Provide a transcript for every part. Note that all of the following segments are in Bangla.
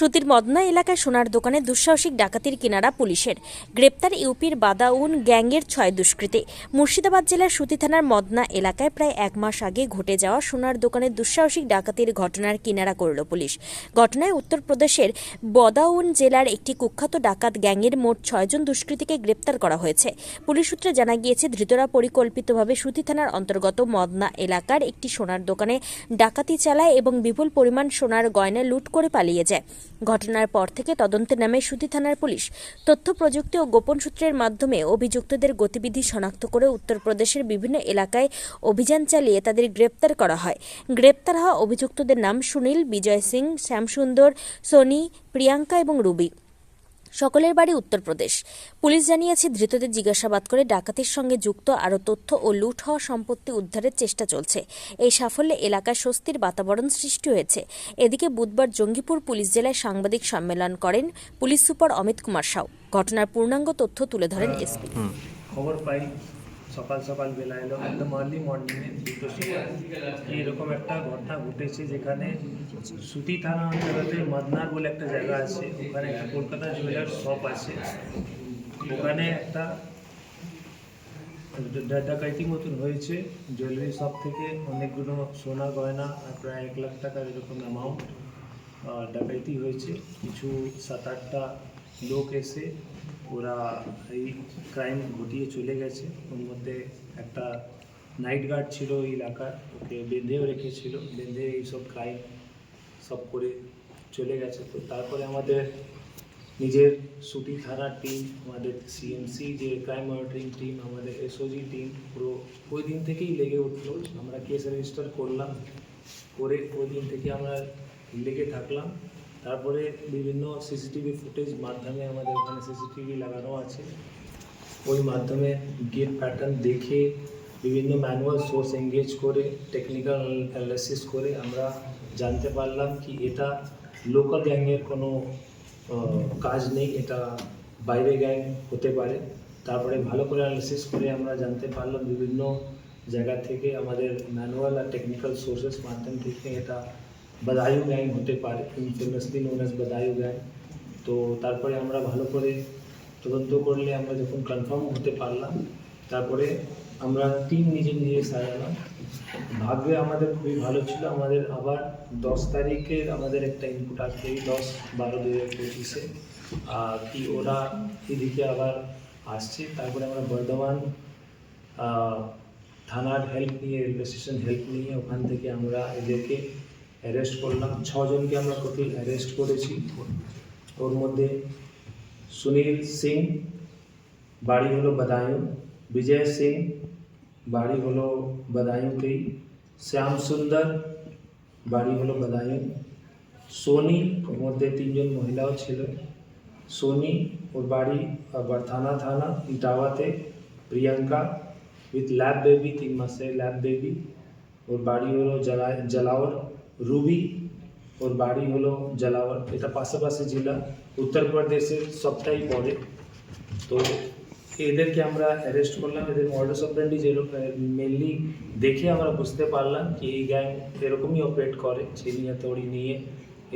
সুতির মদনা এলাকায় সোনার দোকানে দুঃসাহসিক ডাকাতির কিনারা পুলিশের। গ্রেপ্তার ইউপির বাদাউন গ্যাংয়ের 6 দুষ্কৃতী। মুর্শিদাবাদ জেলার সুতি থানার মদনা এলাকায় প্রায় 1 মাস আগে ঘটে যাওয়া সোনার দোকানে দুঃসাহসিক ডাকাতির ঘটনার কিনারা করল পুলিশ। ঘটনায় উত্তরপ্রদেশের বদাউন জেলার একটি কুখ্যাত ডাকাত গ্যাংয়ের মোট 6 জন দুষ্কৃতীকে গ্রেপ্তার করা হয়েছে। পুলিশ সূত্রে জানা গিয়েছে, ধৃতরা পরিকল্পিতভাবে সুতি থানার অন্তর্গত মদনা এলাকার একটি সোনার দোকানে ডাকাতি চালায় এবং বিপুল পরিমাণ সোনার গয়না লুট করে পালিয়ে যায়। ঘটনার পর থেকে তদন্তে নামে সুতি থানার পুলিশ। তথ্য প্রযুক্তি ও গোপন সূত্রের মাধ্যমে অভিযুক্তদের গতিবিধি শনাক্ত করে উত্তরপ্রদেশের বিভিন্ন এলাকায় অভিযান চালিয়ে তাদের গ্রেপ্তার করা হয়। গ্রেপ্তার হওয়া অভিযুক্তদের নাম সুনীল, বিজয় সিং, শ্যামসুন্দর, সোনি, প্রিয়াঙ্কা এবং রুবি। সকলের বাড়ি উত্তরপ্রদেশ। পুলিশ জানিয়েছে, ধৃতদের জিজ্ঞাসাবাদ করে ডাকাতির সঙ্গে যুক্ত আরও তথ্য ও লুট হওয়া সম্পত্তি উদ্ধারের চেষ্টা চলছে। এই সাফল্যে এলাকায় স্বস্তির বাতাবরণ সৃষ্টি হয়েছে। এদিকে বুধবার জঙ্গিপুর পুলিশ জেলায় সাংবাদিক সম্মেলন করেন পুলিশ সুপার অমিত কুমার সাউ। ঘটনার পূর্ণাঙ্গ তথ্য তুলে ধরেন এসপি। খবর পাই সকাল সকাল বেলা এলো, একদম আর্লি মর্নিংয়ে দুটোর সময় এরকম একটা ঘটনা ঘটেছে, যেখানে সুতি থানা অঞ্চলেতে মদনার বলে একটা জায়গা আছে, ওখানে একটা কলকাতা জুয়েলার্স শপ আছে। ওখানে একটা ডাকাইতি মতন হয়েছে। জুয়েলারি শপ থেকে অনেকগুলো সোনা গয়না আর প্রায় 1 লাখ টাকার এরকম অ্যামাউন্ট ডাকাইতি হয়েছে। কিছু 7-8টা লোক এসে ওরা এই ক্রাইম ঘটিয়ে চলে গেছে। ওর মধ্যে একটা নাইট গার্ড ছিল ওই এলাকার, ওকে বেঁধেও রেখেছিল, বেঁধে এইসব ক্রাইম সব করে চলে গেছে। তো তারপরে আমাদের নিজের সুতি থানার টিম, আমাদের সিএমসি যে ক্রাইম মনিটরিং টিম, আমাদের এসওজি টিম পুরো ওই দিন থেকেই লেগে উঠলো। আমরা কেস রেজিস্টার করলাম, করে ওই দিন থেকে আমরা লেগে থাকলাম। তারপরে বিভিন্ন সিসিটিভি ফুটেজ মাধ্যমে, আমাদের ওখানে সিসিটিভি লাগানো আছে, ওই মাধ্যমে গেট প্যাটার্ন দেখে বিভিন্ন ম্যানুয়াল সোর্স এঙ্গেজ করে টেকনিক্যাল অ্যানালিসিস করে আমরা জানতে পারলাম কি এটা লোকাল গ্যাংয়ের কোনো কাজ নেই, এটা বাইরে গ্যাং হতে পারে। তারপরে ভালো করে অ্যানালিসিস করে আমরা জানতে পারলাম বিভিন্ন জায়গা থেকে, আমাদের ম্যানুয়াল আর টেকনিক্যাল সোর্সেস মাধ্যম থেকে এটা বদায়ু গ্যাং হতে পারে, ইনফেমাসলি নোন অ্যাজ বদায়ু গ্যাং। তো তারপরে আমরা ভালো করে তদন্ত করলে আমরা যখন কনফার্ম হতে পারলাম, তারপরে আমরা টিম নিজে সাজালাম। ভাগ্যে আমাদের খুবই ভালো ছিল, আমাদের আবার 10 তারিখের আমাদের একটা ইনপুট আসবে, 10-12-2025 কি ওরা এদিকে আবার আসছে। তারপরে আমরা বর্ধমান থানার হেল্প নিয়ে, রেলওয়ে স্টেশন হেল্প নিয়ে ওখান থেকে আমরা এদেরকে অ্যারেস্ট করলাম। 6 জনকে আমরা টোটাল অ্যারেস্ট করেছি। ওর মধ্যে সুনীল সিং, বাড়ি হলো বদায়ু, বিজয় সিং, বাড়ি হলো বদায়ুতেই, শ্যাম সুন্দর, বাড়ি হলো বদায়ু, সোনি, ওর মধ্যে 3 জন মহিলাও ছিল। সোনি ওর বাড়ি বরথানা থানা ইটাওয়াতে, প্রিয়াঙ্কা উইথ ল্যাব বেবি, 3 মাসের ল্যাব বেবি, ওর বাড়ি হলো জলাওর, রুবি ওর বাড়ি হলো জলাওর। এটা পাশাপাশি জেলা, উত্তরপ্রদেশের সবটাই পড়ে। তো এদেরকে আমরা অ্যারেস্ট করলাম। এদের মডাস অপারেন্ডি মেনলি দেখে আমরা বুঝতে পারলাম কি এই গ্যাং এরকমই অপারেট করে, চিনি হাতুড়ি নিয়ে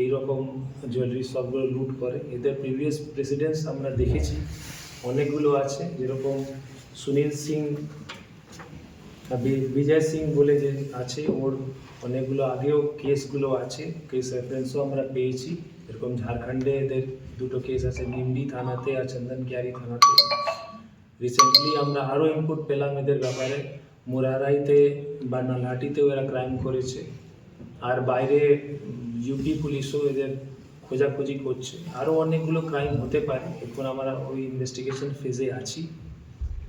এইরকম জুয়েলারি সবগুলো লুট করে। এদের প্রিভিয়াস প্রেসিডেন্টস আমরা দেখেছি, অনেকগুলো আছে, যেরকম সুনীল সিং, বিজয় সিং বলে যে আছে, ওর অনেকগুলো আগেও কেসগুলো আছে, কেস রেফারেন্সও আমরা পেয়েছি। এরকম ঝাড়খণ্ডে এদের 2টো কেস আছে, নিমডি থানাতে আর চন্দনকিয়ারি থানাতে। রিসেন্টলি আমরা আরও ইনপুট পেলাম এদের ব্যাপারে, মুরারাইতে বা নালাটিতেও এরা ক্রাইম করেছে। আর বাইরে ইউপি পুলিশও এদের খোঁজাখুঁজি করছে, আরও অনেকগুলো ক্রাইম হতে পারে। এখন আমরা ওই ইনভেস্টিগেশন ফেজে আছি।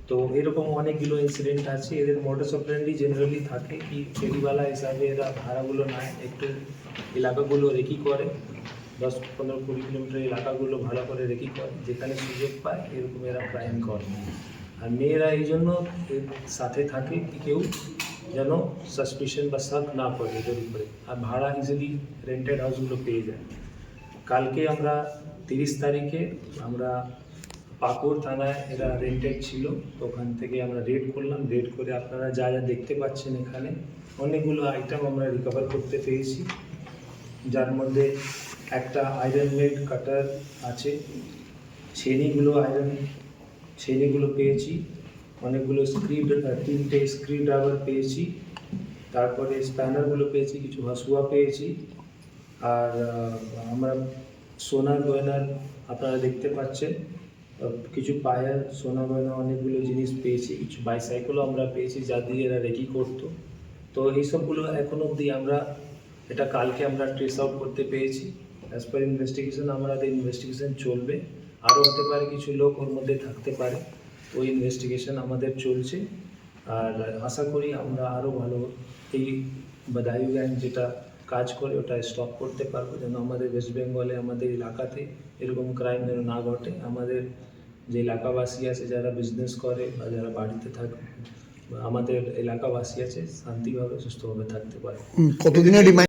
তো এরকম অনেকগুলো ইনসিডেন্ট আছে। এদের মডাস অপারেন্ডি জেনারেলি থাকে কি ফেরিওয়ালা হিসাবে এরা ভাড়াগুলো নেয়, একটু এলাকাগুলো রেকি করে, 10-15-20 কিলোমিটার এলাকাগুলো ভালো করে রেকি করে, যেখানে সুযোগ পায় এরকম এরা ক্রাইম করে। আর মেয়েরা এই জন্য এর সাথে থাকে কি কেউ যেন সাসপিশন বা শক না পড়ে এদের উপরে, আর ভাড়া ইজিলি রেন্টেড হাউসগুলো পেয়ে যায়। কালকে আমরা 30 তারিখে আমরা পাকুড় থানায় এরা রেন্টেড ছিল, তো ওখান থেকে আমরা রেড করলাম। রেড করে আপনারা যা যা দেখতে পাচ্ছেন এখানে অনেকগুলো আইটেম আমরা রিকভার করতে পেরেছি, যার মধ্যে একটা আয়রন মেড কাটার আছে, ছেনিগুলো পেয়েছি, অনেকগুলো তিনটে স্ক্রু ড্রাইভার পেয়েছি, তারপরে স্প্যানারগুলো পেয়েছি, কিছু হাসুয়া পেয়েছি। আর আমরা সোনার গয়নার আপনারা দেখতে পাচ্ছেন কিছু পায়ার সোনা গয়না অনেকগুলো জিনিস পেয়েছি, কিছু বাইসাইকেলও আমরা পেয়েছি যা দিয়ে এরা রেকি করতো। তো এইসবগুলো এখন অবধি আমরা এটা কালকে আমরা ট্রেস আউট করতে পেরেছি। অ্যাজ পার ইনভেস্টিগেশন আমাদের ইনভেস্টিগেশন চলবে, আরও হতে পারে কিছু লোক ওর মধ্যে থাকতে পারে, ওই ইনভেস্টিগেশন আমাদের চলছে। আর আশা করি আমরা আরও ভালো এই বাদায়ু গ্যাং যেটা কাজ করে ওটা স্টপ করতে পারবো, যেন আমাদের ওয়েস্ট বেঙ্গলে আমাদের এলাকাতে এরকম ক্রাইম যেন না ঘটে। আমাদের যে এলাকাবাসী আছে যারা বিজনেস করে বা যারা বাড়িতে থাকে বা আমাদের এলাকাবাসী আছে শান্তিভাবে সুস্থভাবে থাকতে পারে। কতদিনের রিমাইন্ড